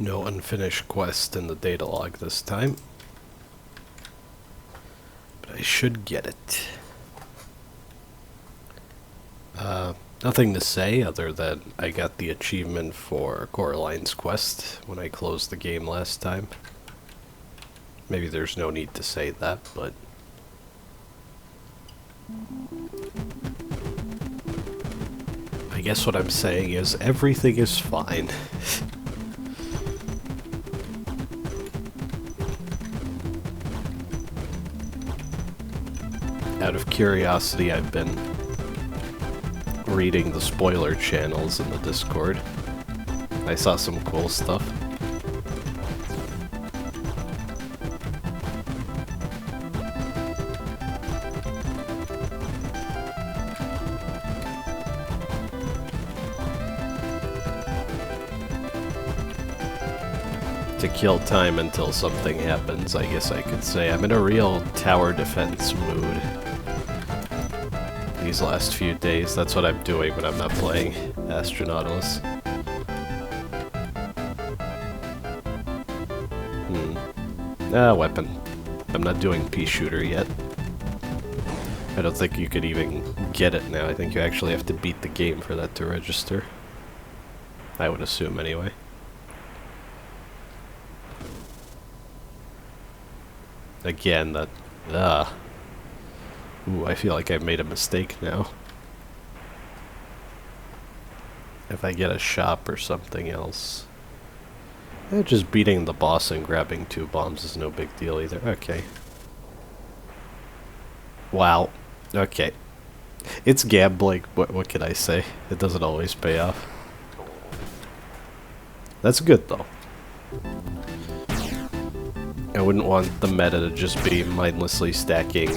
No unfinished quest in the data log this time. But I should get it. Nothing to say other than I got the achievement for Coraline's quest when I closed the game last time. Maybe there's no need to say that, but... I guess what I'm saying is everything is fine. Out of curiosity, I've been reading the spoiler channels in the Discord. I saw some cool stuff. To kill time until something happens, I guess I could say. I'm in a real tower defense mood these last few days. That's what I'm doing when I'm not playing Astronautilus. Weapon. I'm not doing pea shooter yet. I don't think you could even get it now. I think you actually have to beat the game for that to register. I would assume anyway. Again, that... Ooh, I feel like I made a mistake now. If I get a shop or something else... just beating the boss and grabbing 2 bombs is no big deal either. Okay. Wow. Okay. It's gambling. What can I say? It doesn't always pay off. That's good, though. I wouldn't want the meta to just be mindlessly stacking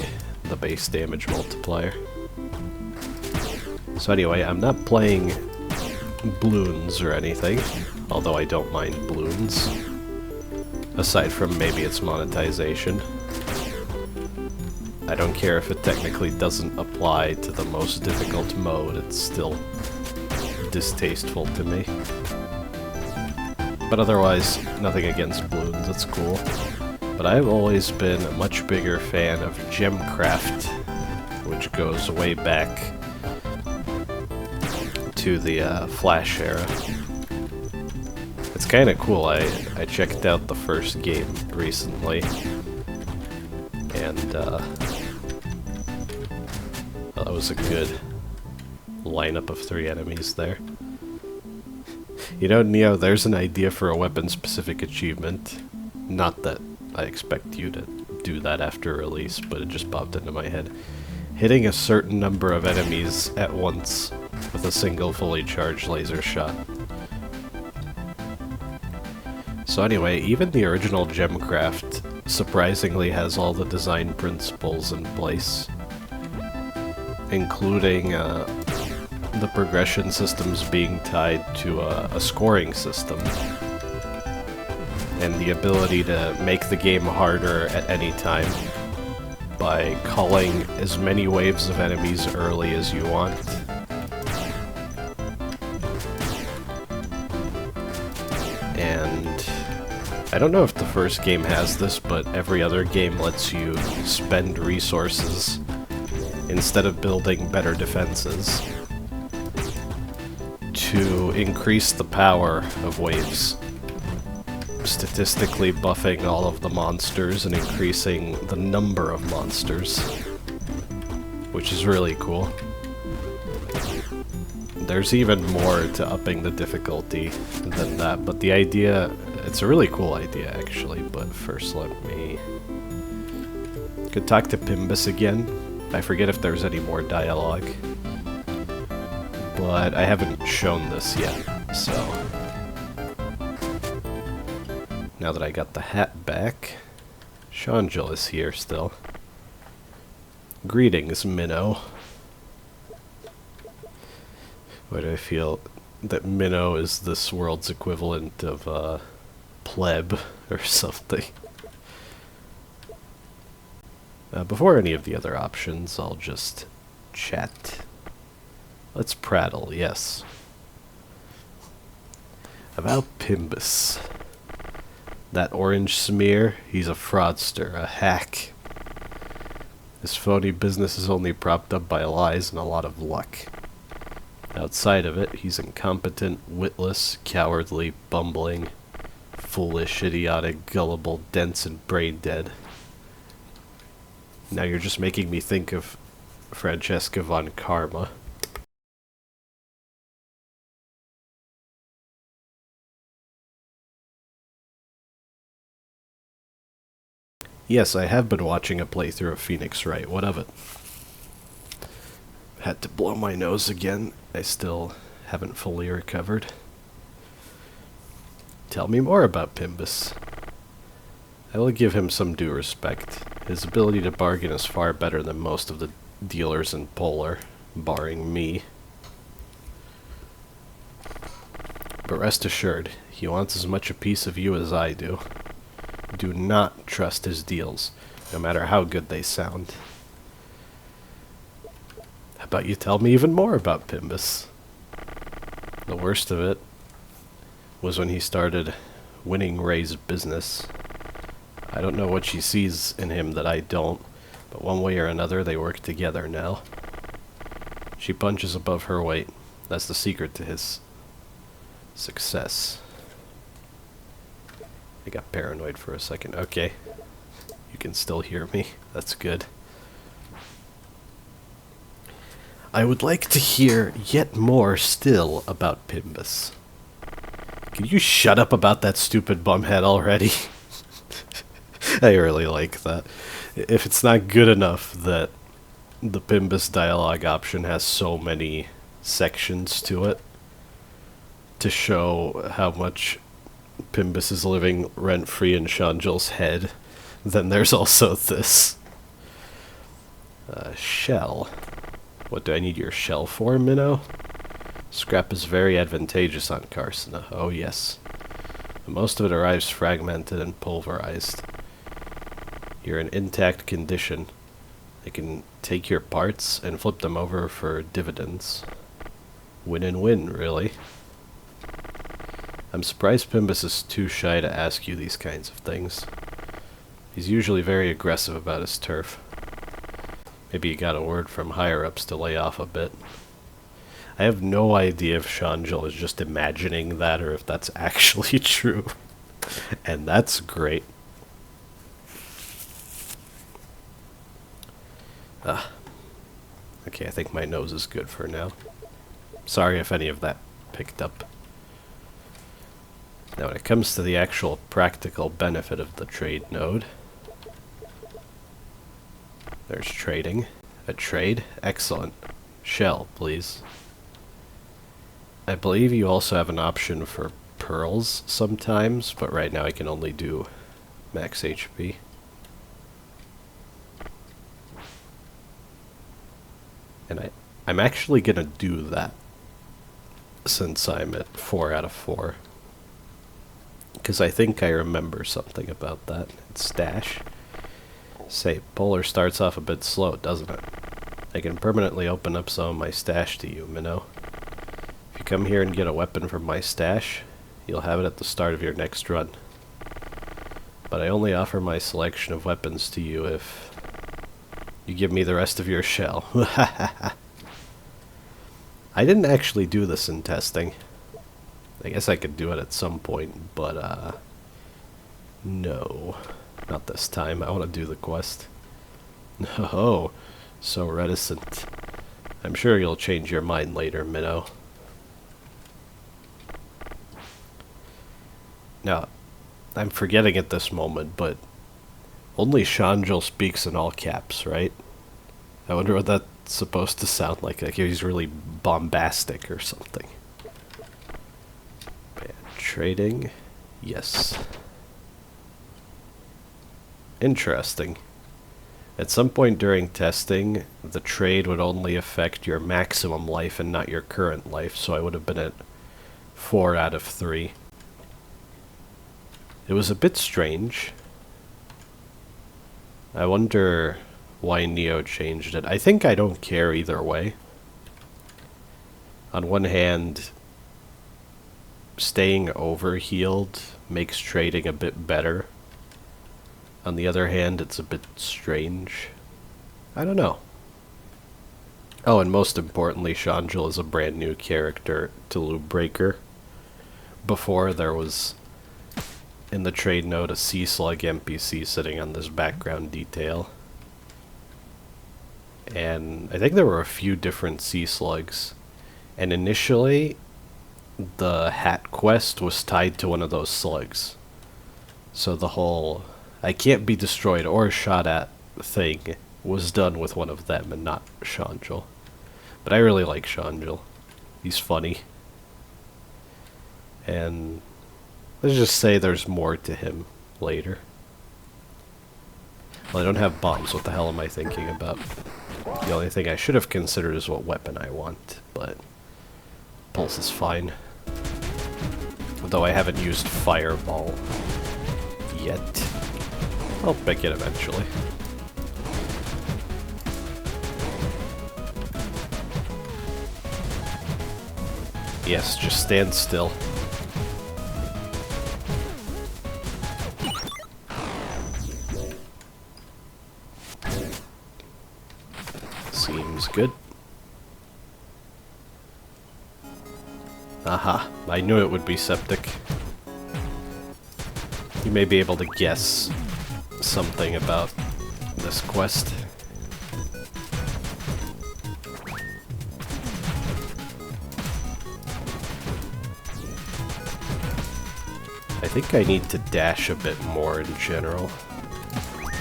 the base damage multiplier. So anyway, I'm not playing balloons or anything, although I don't mind balloons, aside from maybe its monetization. I don't care if it technically doesn't apply to the most difficult mode, it's still distasteful to me. But otherwise, nothing against balloons, it's cool. But I've always been a much bigger fan of Gemcraft, which goes way back to the Flash era. It's kind of cool. I checked out the first game recently, and well, that was a good lineup of 3 enemies there. You know, Neo, there's an idea for a weapon-specific achievement. Not that I expect you to do that after release, but it just popped into my head. Hitting a certain number of enemies at once with a single fully charged laser shot. So anyway, even the original Gemcraft surprisingly has all the design principles in place, including the progression systems being tied to a scoring system, and the ability to make the game harder at any time by calling as many waves of enemies early as you want. And I don't know if the first game has this, but every other game lets you spend resources instead of building better defenses to increase the power of waves, statistically buffing all of the monsters and increasing the number of monsters, which is really cool. There's even more to upping the difficulty than that, but the idea, it's a really cool idea actually, but first let me... Could talk to Pimbus again. I forget if there's any more dialogue, but I haven't shown this yet, so... Now that I got the hat back, Seangel is here still. Greetings, Minnow. Why do I feel that Minnow is this world's equivalent of, pleb or something? Before any of the other options, I'll just chat. Let's prattle, yes. About Pimbus. That orange smear, he's a fraudster, a hack. His phony business is only propped up by lies and a lot of luck. Outside of it, he's incompetent, witless, cowardly, bumbling, foolish, idiotic, gullible, dense, and brain-dead. Now you're just making me think of Francesca von Karma. Yes, I have been watching a playthrough of Phoenix Wright. What of it? Had to blow my nose again. I still haven't fully recovered. Tell me more about Pimbus. I will give him some due respect. His ability to bargain is far better than most of the dealers in Polar, barring me. But rest assured, he wants as much a piece of you as I do. Do not trust his deals, no matter how good they sound. How about you tell me even more about Pimbus? The worst of it was when he started winning Ray's business. I don't know what she sees in him that I don't, but one way or another they work together now. She punches above her weight. That's the secret to his success. I got paranoid for a second. Okay. You can still hear me. That's good. I would like to hear yet more still about Pimbus. Can you shut up about that stupid bumhead already? I really like that. If it's not good enough that the Pimbus dialogue option has so many sections to it to show how much Pimbus is living rent-free in Seangel's head, then there's also this. Shell. What do I need your shell for, Minnow? Scrap is very advantageous on Carsona. Oh yes. But most of it arrives fragmented and pulverized. You're in intact condition. I can take your parts and flip them over for dividends. Win and win, really. I'm surprised Pimbus is too shy to ask you these kinds of things. He's usually very aggressive about his turf. Maybe he got a word from higher-ups to lay off a bit. I have no idea if Seangel is just imagining that or if that's actually true. And that's great. Okay, I think my nose is good for now. Sorry if any of that picked up. Now when it comes to the actual practical benefit of the trade node, there's trading. A trade? Excellent. Shell, please. I believe you also have an option for pearls sometimes, but right now I can only do max HP. And I'm actually gonna do that since I'm at 4 out of 4. Because I think I remember something about that. It's stash. Say, Polar starts off a bit slow, doesn't it? I can permanently open up some of my stash to you, Minnow. If you come here and get a weapon from my stash, you'll have it at the start of your next run. But I only offer my selection of weapons to you if you give me the rest of your shell. I didn't actually do this in testing. I guess I could do it at some point, but no. Not this time. I want to do the quest. Oh, so reticent. I'm sure you'll change your mind later, Minnow. Now, I'm forgetting at this moment, but only Seangel speaks in all caps, right? I wonder what that's supposed to sound like he's really bombastic or something. Bad trading. Yes. Interesting. At some point during testing, the trade would only affect your maximum life and not your current life, so I would have been at 4 out of 3. It was a bit strange. I wonder why Neo changed it. I think I don't care either way. On one hand, staying overhealed makes trading a bit better. On the other hand, it's a bit strange. I don't know. Oh, and most importantly, Seangel is a brand new character to loopbreaker. Before, there was, in the trade node, a sea slug NPC sitting on this background detail. And I think there were a few different sea slugs. And initially, the hat quest was tied to one of those slugs. So the whole I can't be destroyed or shot at thing was done with one of them and not Seangel. But I really like Seangel. He's funny. And let's just say there's more to him later. Well, I don't have bombs. What the hell am I thinking about? The only thing I should have considered is what weapon I want, but pulse is fine. Though I haven't used fireball yet. I'll pick it eventually. Yes, just stand still. Seems good. Aha, I knew it would be Septic. You may be able to guess something about this quest. I think I need to dash a bit more in general.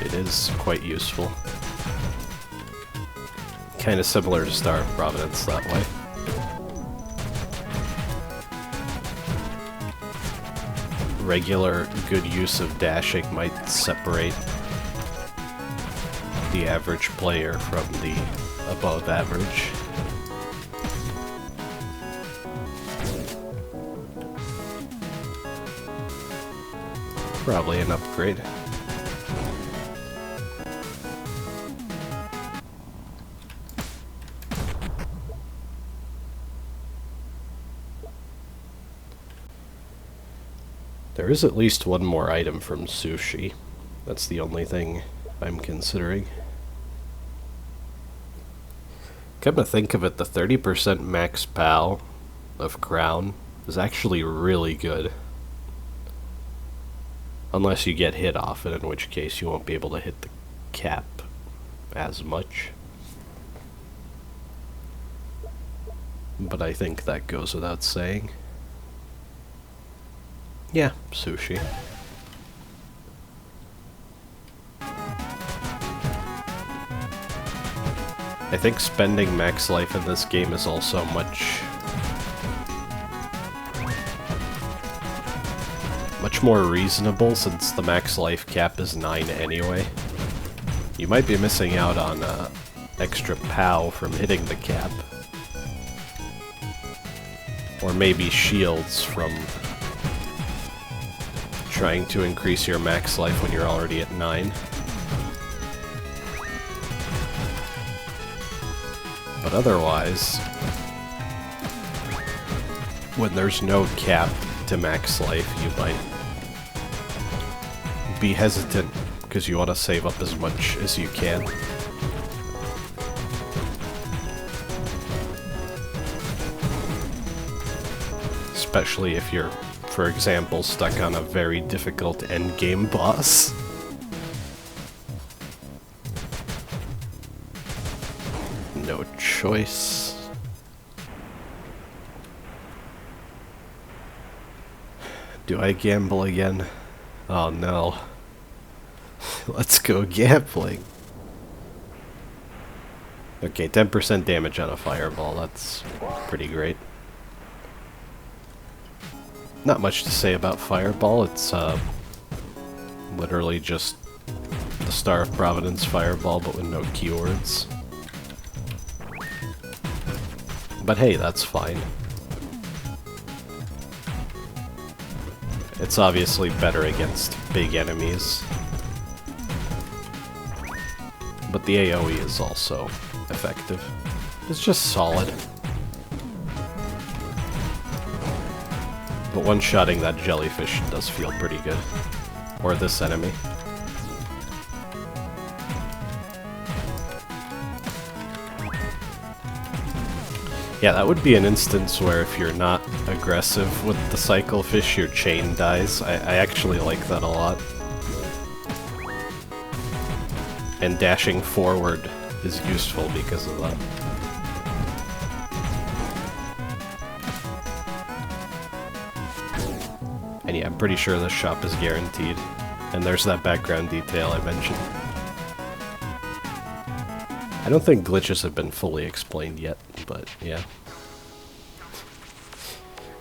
It is quite useful. Kind of similar to Star of Providence that way. Regular good use of dashing might separate the average player from the above average. Probably an upgrade. There is at least one more item from Sushi. That's the only thing I'm considering. Come to think of it, the 30% max POW of Crown is actually really good. Unless you get hit off it, in which case you won't be able to hit the cap as much. But I think that goes without saying. Yeah, Sushi. I think spending max life in this game is also much more reasonable since the max life cap is 9 anyway. You might be missing out on extra POW from hitting the cap. Or maybe shields from trying to increase your max life when you're already at 9. But otherwise, when there's no cap to max life, you might be hesitant because you want to save up as much as you can. Especially if you're, for example, stuck on a very difficult endgame boss. No choice. Do I gamble again? Oh no. Let's go gambling. Okay, 10% damage on a fireball. That's pretty great. Not much to say about fireball. It's literally just the Star of Providence fireball, but with no keywords. But hey, that's fine. It's obviously better against big enemies. But the AoE is also effective. It's just solid. But one-shotting that jellyfish does feel pretty good. Or this enemy. Yeah, that would be an instance where if you're not aggressive with the cycle fish, your chain dies. I actually like that a lot. And dashing forward is useful because of that. And yeah, I'm pretty sure this shop is guaranteed. And there's that background detail I mentioned. I don't think glitches have been fully explained yet, but yeah.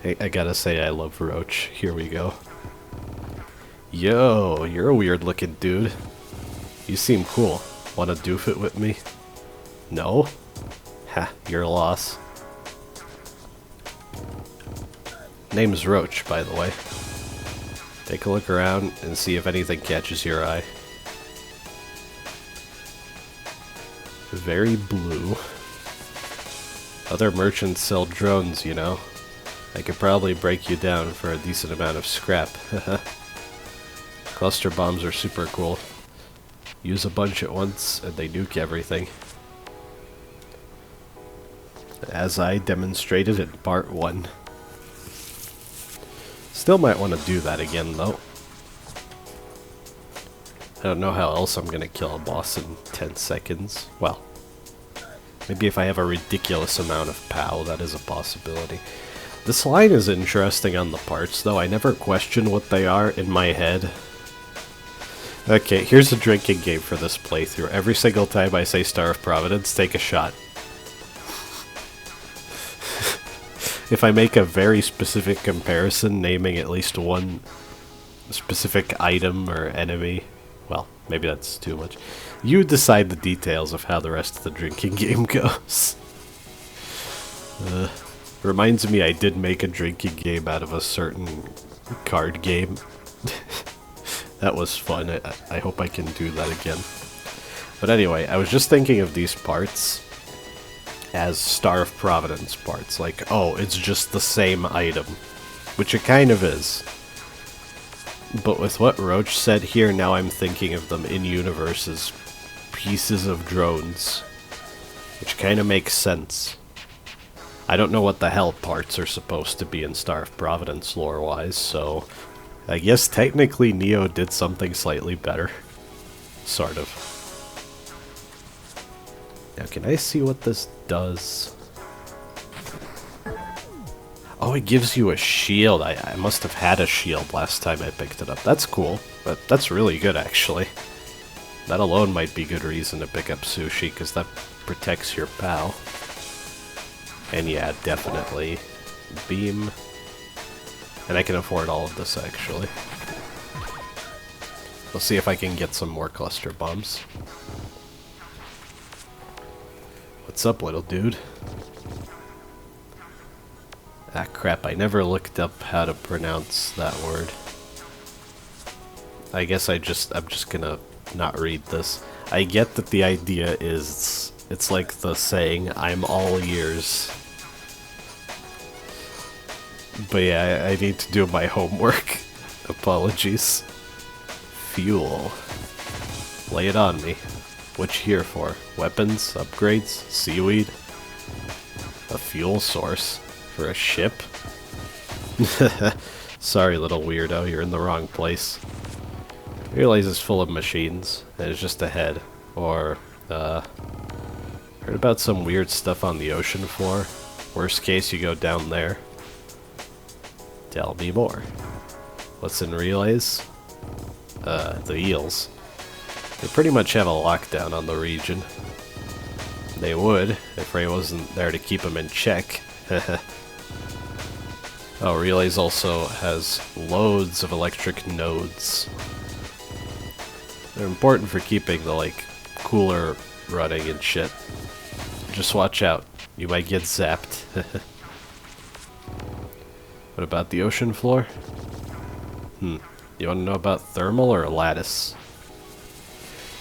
I gotta say I love Roach. Here we go. Yo, you're a weird looking dude. You seem cool. Wanna doof it with me? No? Ha, your loss. Name's Roach, by the way. Take a look around and see if anything catches your eye. Very blue. Other merchants sell drones, you know. I could probably break you down for a decent amount of scrap. Cluster bombs are super cool. Use a bunch at once and they nuke everything. As I demonstrated in part 1. Still might want to do that again though. I don't know how else I'm gonna kill a boss in 10 seconds. Well, maybe if I have a ridiculous amount of POW, that is a possibility. This line is interesting on the parts though. I never question what they are in my head. Okay, here's a drinking game for this playthrough. Every single time I say Star of Providence, take a shot. If I make a very specific comparison, naming at least one specific item or enemy, well, maybe that's too much. You decide the details of how the rest of the drinking game goes. Reminds me I did make a drinking game out of a certain card game. That was fun. I hope I can do that again. But anyway, I was just thinking of these parts as Star of Providence parts. Like, oh, it's just the same item. Which it kind of is. But with what Roach said here, now I'm thinking of them in-universe as pieces of drones. Which kind of makes sense. I don't know what the hell parts are supposed to be in Star of Providence lore-wise, so I guess technically Neo did something slightly better. Sort of. Now, can I see what this does? Oh, it gives you a shield. I must have had a shield last time I picked it up. That's cool. That's really good, actually. That alone might be good reason to pick up sushi, because that protects your POW. And yeah, definitely. Beam. And I can afford all of this, actually. We'll see if I can get some more cluster bombs. What's up, little dude? Ah, crap, I never looked up how to pronounce that word. I guess I'm just gonna not read this. I get that the idea is, it's like the saying, I'm all ears. But yeah, I need to do my homework. Apologies. Fuel. Lay it on me. What you here for? Weapons? Upgrades? Seaweed? A fuel source? For a ship? Sorry, little weirdo, you're in the wrong place. I realize it's full of machines, and it's just ahead. Or, heard about some weird stuff on the ocean floor. Worst case, you go down there. Tell me more. What's in relays? The eels. They pretty much have a lockdown on the region. They would, if Ray wasn't there to keep them in check. Oh, relays also has loads of electric nodes. They're important for keeping the, like, cooler running and shit. Just watch out. You might get zapped. What about the ocean floor? You want to know about thermal or lattice?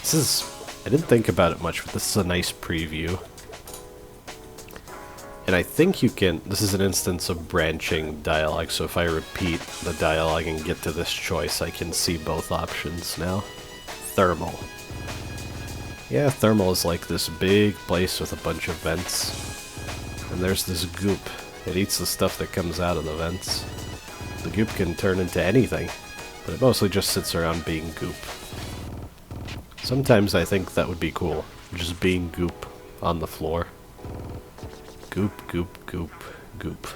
This is... I didn't think about it much, but this is a nice preview. It And I think you can, this is an instance of branching dialogue, so if I repeat the dialogue and get to this choice, I can see both options now. Thermal. Yeah, thermal is like this big place with a bunch of vents. And there's this goop. It eats the stuff that comes out of the vents. The goop can turn into anything, but it mostly just sits around being goop. Sometimes I think that would be cool, just being goop on the floor. Goop, goop, goop, goop.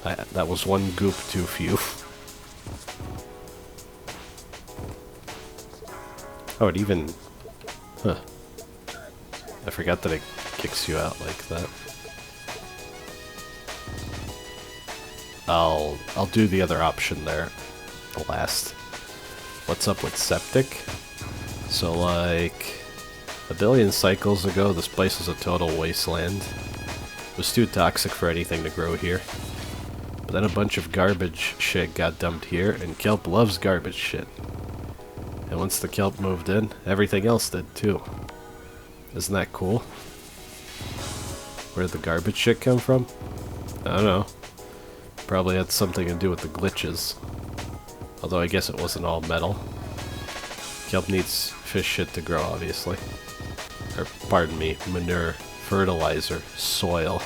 That was one goop too few. Oh, it even... Huh. I forgot that it kicks you out like that. I'll do the other option there last. What's up with Septic? So like... a billion cycles ago, this place was a total wasteland. It was too toxic for anything to grow here. But then a bunch of garbage shit got dumped here, and kelp loves garbage shit. And once the kelp moved in, everything else did too. Isn't that cool? Where'd the garbage shit come from? I don't know. Probably had something to do with the glitches. Although I guess it wasn't all metal. Kelp needs fish shit to grow, obviously. Or, pardon me, manure, fertilizer, soil.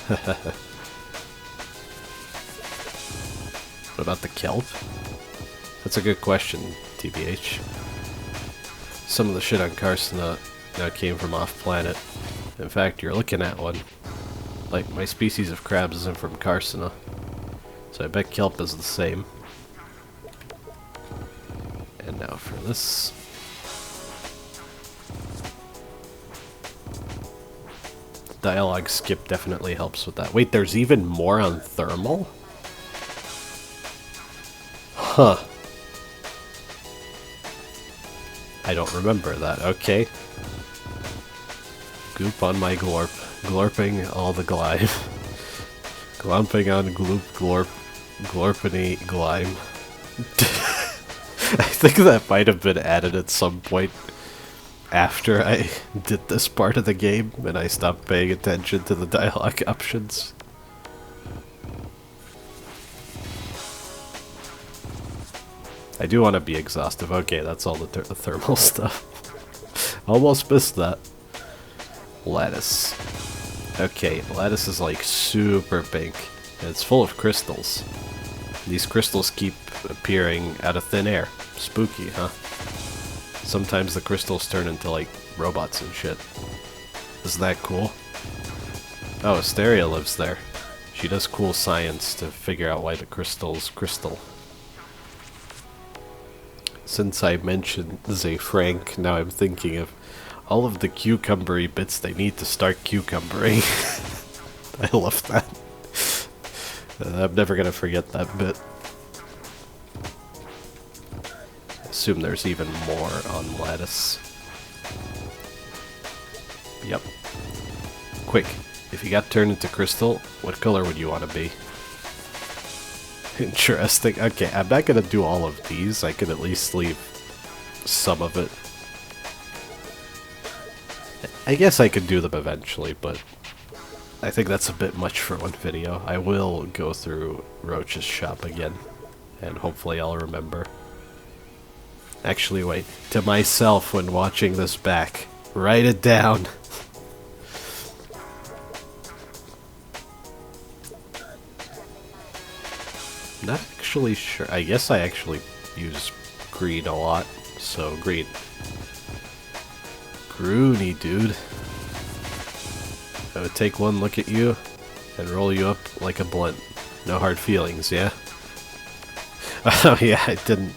What about the kelp? That's a good question, TBH. Some of the shit on Carcina now came from off-planet. In fact, you're looking at one. Like, my species of crabs isn't from Carcina. So I bet kelp is the same. And now for this. Dialogue skip definitely helps with that. Wait, there's even more on thermal? Huh. I don't remember that. Okay. Goop on my glorp. Glorping all the glime. Glomping on gloop glorp. Glorpiny glime. I think that might have been added at some point after I did this part of the game and I stopped paying attention to the dialogue options. I do want to be exhaustive. Okay, that's all the thermal stuff. Almost missed that. Lattice. Okay, lattice is like super pink. And it's full of crystals. These crystals keep appearing out of thin air. Spooky, huh? Sometimes the crystals turn into like robots and shit. Isn't that cool? Oh, Asteria lives there. She does cool science to figure out why the crystals crystal. Since I mentioned Zay Frank, now I'm thinking of all of the cucumbery bits they need to start cucumbering. I love that. I'm never gonna forget that bit. I assume there's even more on lattice. Yep. Quick, if you got turned into crystal, what color would you want to be? Interesting. Okay, I'm not gonna do all of these. I can at least leave some of it. I guess I could do them eventually, but I think that's a bit much for one video. I will go through Roach's shop again, and hopefully I'll remember. Actually, wait. To myself when watching this back, write it down. Not actually sure. I guess I actually use green a lot, so green. Groony, dude. I would take one look at you and roll you up like a blunt. No hard feelings, yeah? Oh yeah, I didn't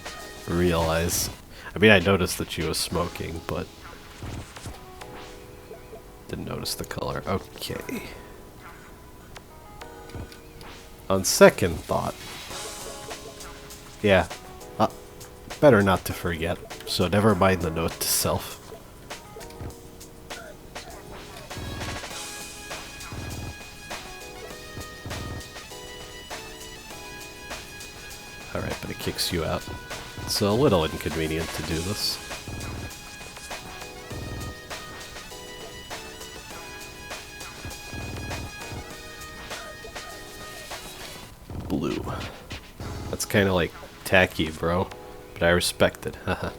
realize. I mean, I noticed that she was smoking, but didn't notice the color. Okay. On second thought, yeah, better not to forget, so never mind the note to self. Alright, but it kicks you out. It's a little inconvenient to do this. That's kind of like tacky, bro. But I respect it, haha.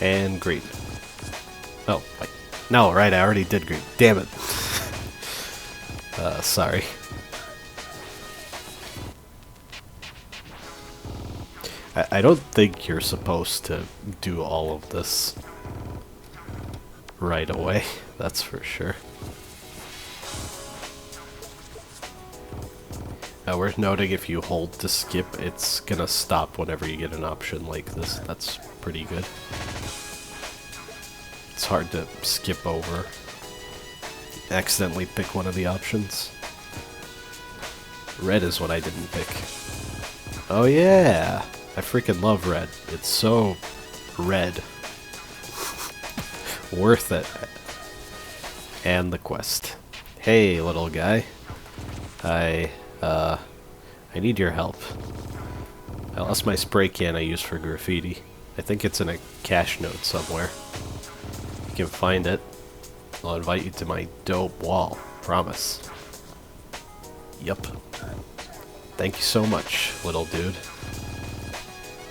And green. Oh, wait. No, right, I already did green. Damn it. Sorry. I don't think you're supposed to do all of this right away. That's for sure. Worth noting, if you hold to skip, it's gonna stop whenever you get an option like this. That's pretty good. It's hard to skip over. Accidentally pick one of the options. Red is what I didn't pick. Oh yeah! I freaking love red. It's so red. Worth it. And the quest. Hey, little guy. I need your help. I lost my spray can I use for graffiti. I think it's in a cache note somewhere. If you can find it, I'll invite you to my dope wall. Promise. Yup. Thank you so much, little dude.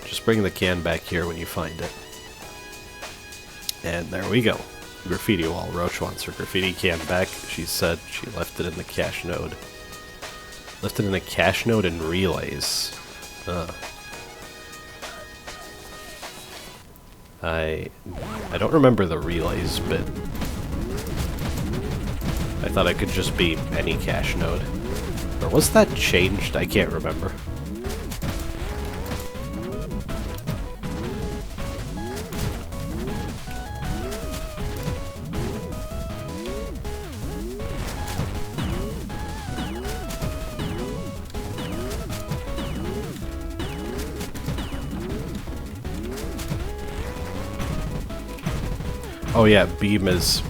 Just bring the can back here when you find it. And there we go. Graffiti wall. Roach wants her graffiti can back. She said she left it in the cache node. Left it in a cache node and relays. I don't remember the relays bit. I thought it could just be any cache node. Or was that changed? I can't remember. Oh yeah, beam is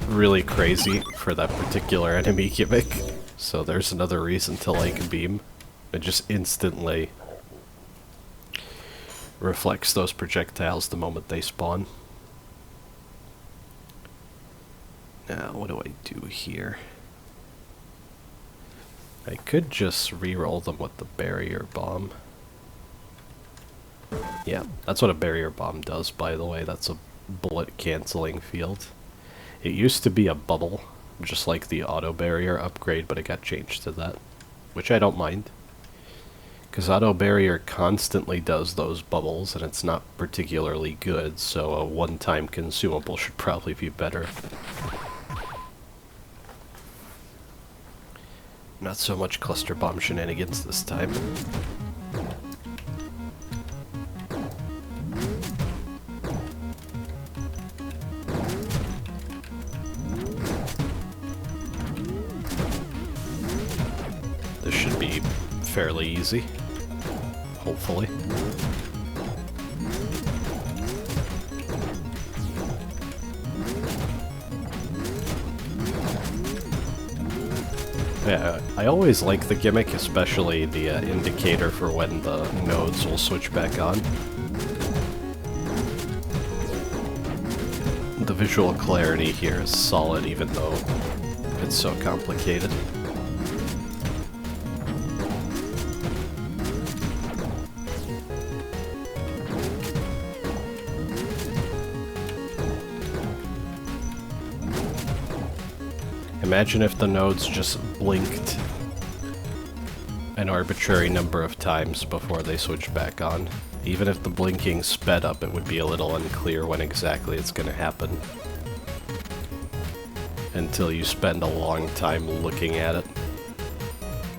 really crazy for that particular enemy gimmick. So there's another reason to like beam. It just instantly reflects those projectiles the moment they spawn. Now, what do I do here? I could just re-roll them with the barrier bomb. Yeah, that's what a barrier bomb does, by the way. That's a bullet canceling field. It used to be a bubble, just like the auto barrier upgrade, but it got changed to that, which I don't mind. Because auto barrier constantly does those bubbles, and it's not particularly good, so a one-time consumable should probably be better. Not so much cluster bomb shenanigans this time. This should be fairly easy, hopefully. Yeah, I always like the gimmick, especially the indicator for when the nodes will switch back on. The visual clarity here is solid, even though it's so complicated. Imagine if the nodes just blinked an arbitrary number of times before they switch back on. Even if the blinking sped up, it would be a little unclear when exactly it's going to happen. Until you spend a long time looking at it.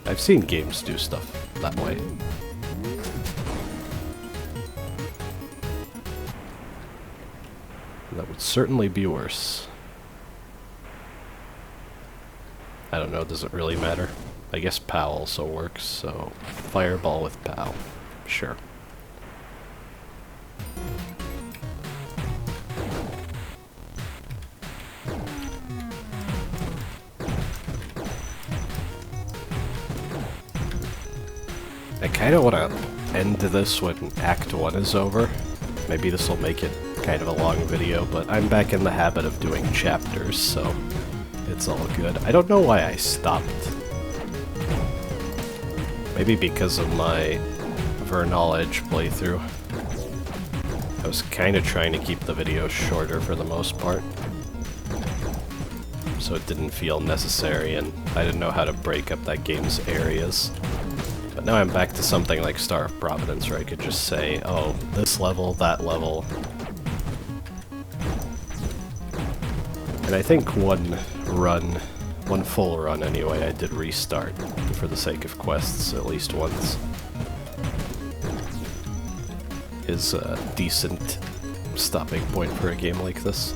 I've seen games do stuff that way. That would certainly be worse. I don't know, does it really matter? I guess POW also works, so fireball with POW. Sure. I kind of want to end this when Act 1 is over. Maybe this will make it kind of a long video, but I'm back in the habit of doing chapters, so it's all good. I don't know why I stopped. Maybe because of my Verknowledge playthrough. I was kind of trying to keep the videos shorter for the most part, so it didn't feel necessary, and I didn't know how to break up that game's areas. But now I'm back to something like Star of Providence, where I could just say, oh, this level, that level. And I think one full run anyway, I did restart for the sake of quests at least once. Is a decent stopping point for a game like this.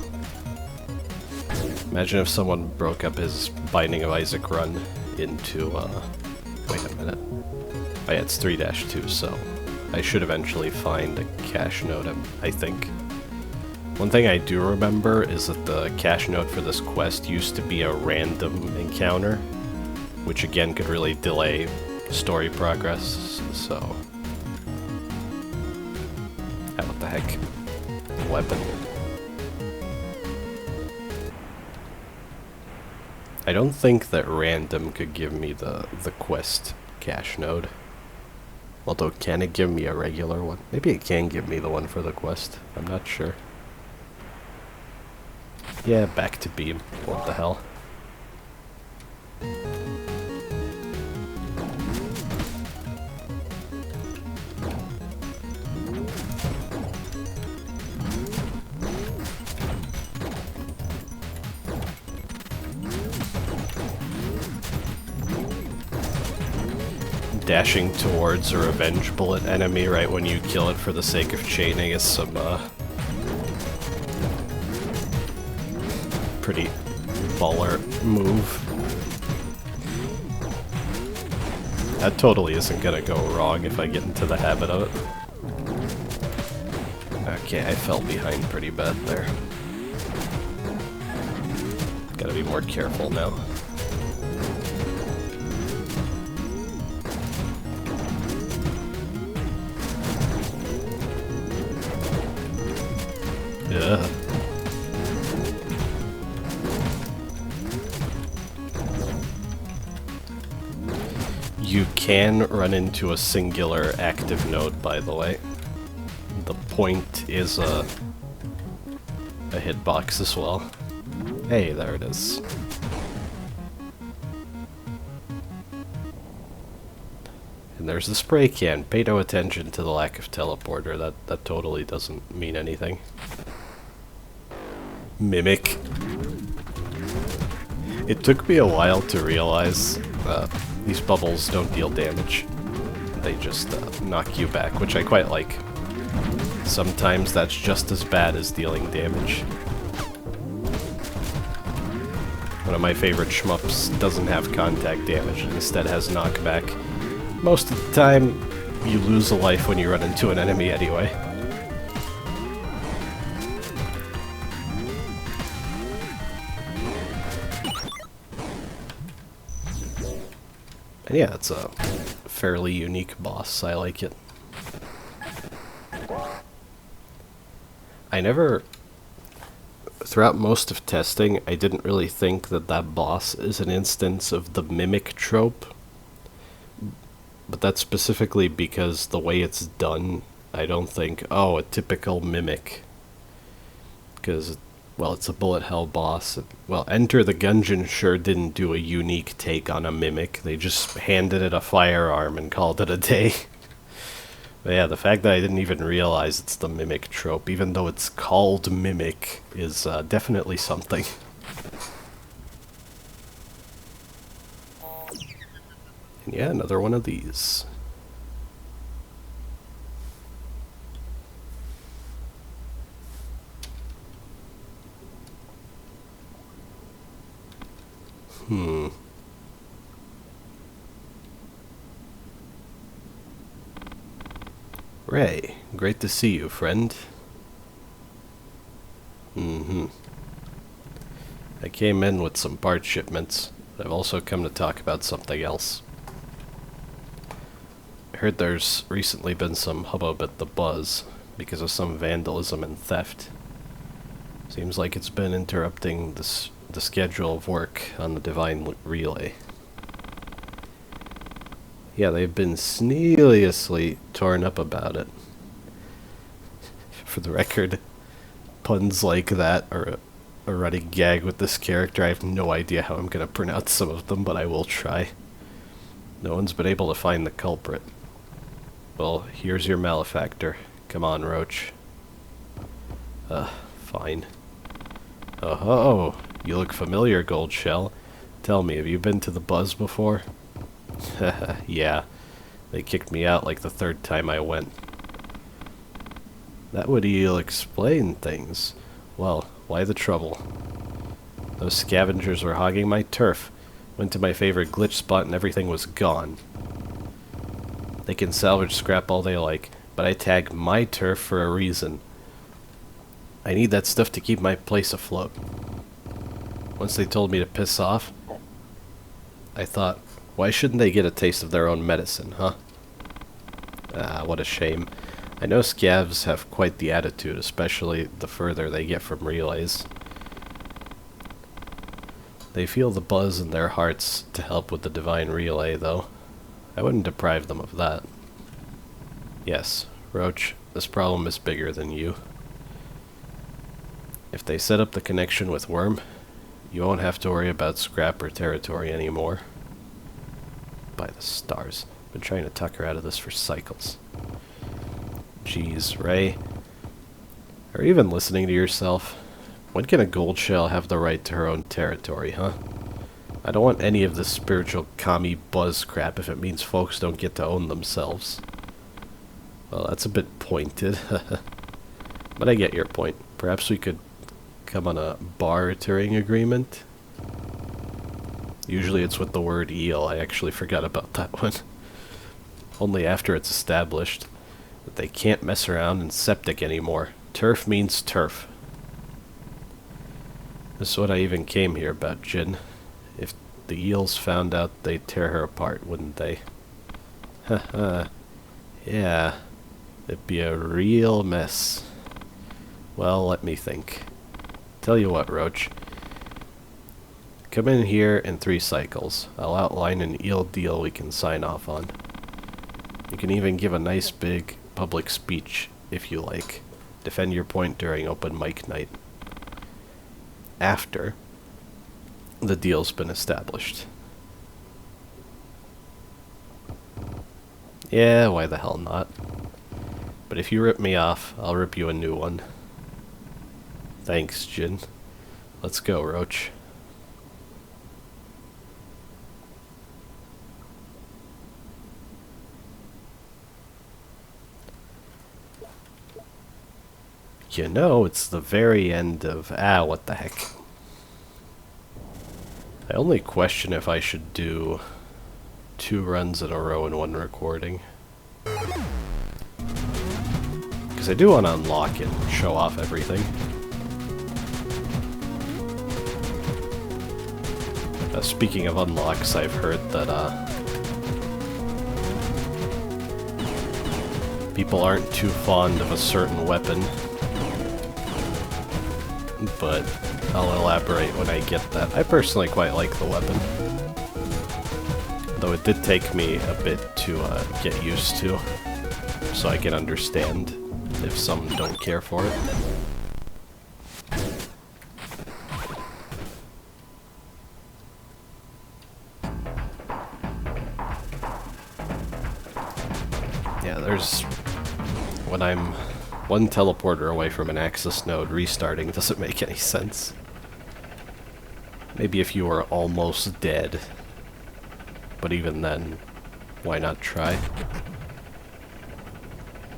Imagine if someone broke up his Binding of Isaac run into, wait a minute. Oh yeah, it's 3-2, so I should eventually find a cache node, I think. One thing I do remember is that the cache node for this quest used to be a random encounter, which again could really delay story progress, so... what the heck? Weapon. I don't think that random could give me the quest cache node. Although, can it give me a regular one? Maybe it can give me the one for the quest. I'm not sure. Yeah, back to beam. What the hell? Dashing towards a revenge bullet enemy right when you kill it for the sake of chaining is some, pretty baller move. That totally isn't gonna go wrong if I get into the habit of it. Okay, I fell behind pretty bad there. Gotta be more careful now. Yeah. You can run into a singular active node, by the way. The point is a hitbox as well. Hey, there it is. And there's the spray can. Pay no attention to the lack of teleporter. That totally doesn't mean anything. Mimic. It took me a while to realize these bubbles don't deal damage. They just knock you back, which I quite like. Sometimes that's just as bad as dealing damage. One of my favorite shmups doesn't have contact damage and instead has knockback. Most of the time, you lose a life when you run into an enemy anyway. And yeah, it's a fairly unique boss. I like it. Throughout most of testing, I didn't really think that that boss is an instance of the mimic trope. But that's specifically because the way it's done, I don't think, oh, a typical mimic. Because, well, it's a bullet hell boss. Well, Enter the Gungeon sure didn't do a unique take on a mimic. They just handed it a firearm and called it a day. But yeah, the fact that I didn't even realize it's the mimic trope, even though it's called mimic, is definitely something. And yeah, another one of these. Ray, great to see you, friend. I came in with some part shipments, but I've also come to talk about something else. I Heard there's recently been some hubbub at the Buzz because of some vandalism and theft. Seems like it's been interrupting the schedule of work on the Divine Relay. Yeah, they've been sneeliously torn up about it. For the record, puns like that are a running gag with this character. I have no idea how I'm going to pronounce some of them, but I will try. No one's been able to find the culprit. Well, here's your malefactor. Come on, Roach. Fine. Oh, you look familiar, Gold Shell. Tell me, have you been to the Buzz before? Yeah, they kicked me out like the third time I went. That would explain things. Well, why the trouble? Those scavengers were hogging my turf. Went to my favorite glitch spot and everything was gone. They can salvage scrap all they like, but I tag my turf for a reason. I need that stuff to keep my place afloat. Once they told me to piss off, I thought, why shouldn't they get a taste of their own medicine, huh? Ah, what a shame. I know scavs have quite the attitude, especially the further they get from relays. They feel the buzz in their hearts to help with the Divine Relay, though. I wouldn't deprive them of that. Yes, Roach, this problem is bigger than you. If they set up the connection with Worm, you won't have to worry about scrap or territory anymore. By the stars. Been trying to tuck her out of this for cycles. Jeez, Ray. Are you even listening to yourself? When can a gold shell have the right to her own territory, huh? I don't want any of this spiritual commie buzz crap if it means folks don't get to own themselves. Well, that's a bit pointed. But I get your point. Perhaps we could come on a bartering agreement? Usually it's with the word eel. I actually forgot about that one. Only after it's established that they can't mess around in Septic anymore. Turf means turf. This is what I even came here about, Jin. If the eels found out, they'd tear her apart, wouldn't they? Haha. Yeah. It'd be a real mess. Well, let me think. Tell you what, Roach. Come in here in 3 cycles. I'll outline an eel deal we can sign off on. You can even give a nice big public speech, if you like. Defend your point during open mic night. After the deal's been established. Yeah, why the hell not? But if you rip me off, I'll rip you a new one. Thanks, Jin. Let's go, Roach. You know, it's the very end of... what the heck. I only question if I should do 2 runs in a row in one recording. Because I do want to unlock it and show off everything. Speaking of unlocks, I've heard that people aren't too fond of a certain weapon. But I'll elaborate when I get that. I personally quite like the weapon. Though it did take me a bit to get used to, so I can understand if some don't care for it. Yeah, there's... when I'm one teleporter away from an access node, restarting doesn't make any sense. Maybe if you were almost dead. But even then, why not try?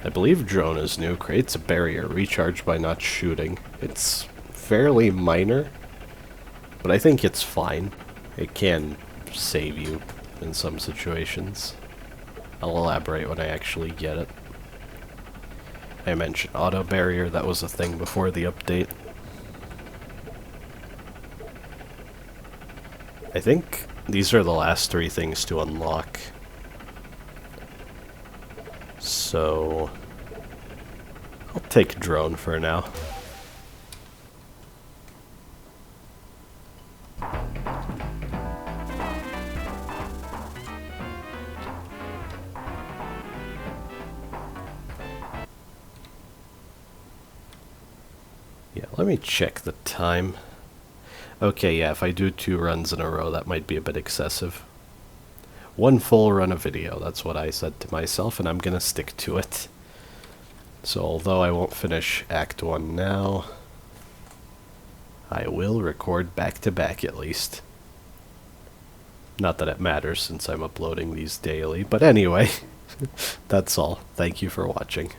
I believe drone is new. Creates a barrier. Recharge by not shooting. It's fairly minor, but I think it's fine. It can save you in some situations. I'll elaborate when I actually get it. I mentioned auto barrier. That was a thing before the update. I think these are the last 3 things to unlock. So I'll take drone for now. Yeah, let me check the time. Okay, yeah, if I do 2 runs in a row, that might be a bit excessive. 1 full run of video, that's what I said to myself, and I'm gonna stick to it. So although I won't finish Act 1 now, I will record back-to-back at least. Not that it matters since I'm uploading these daily, but anyway, that's all. Thank you for watching.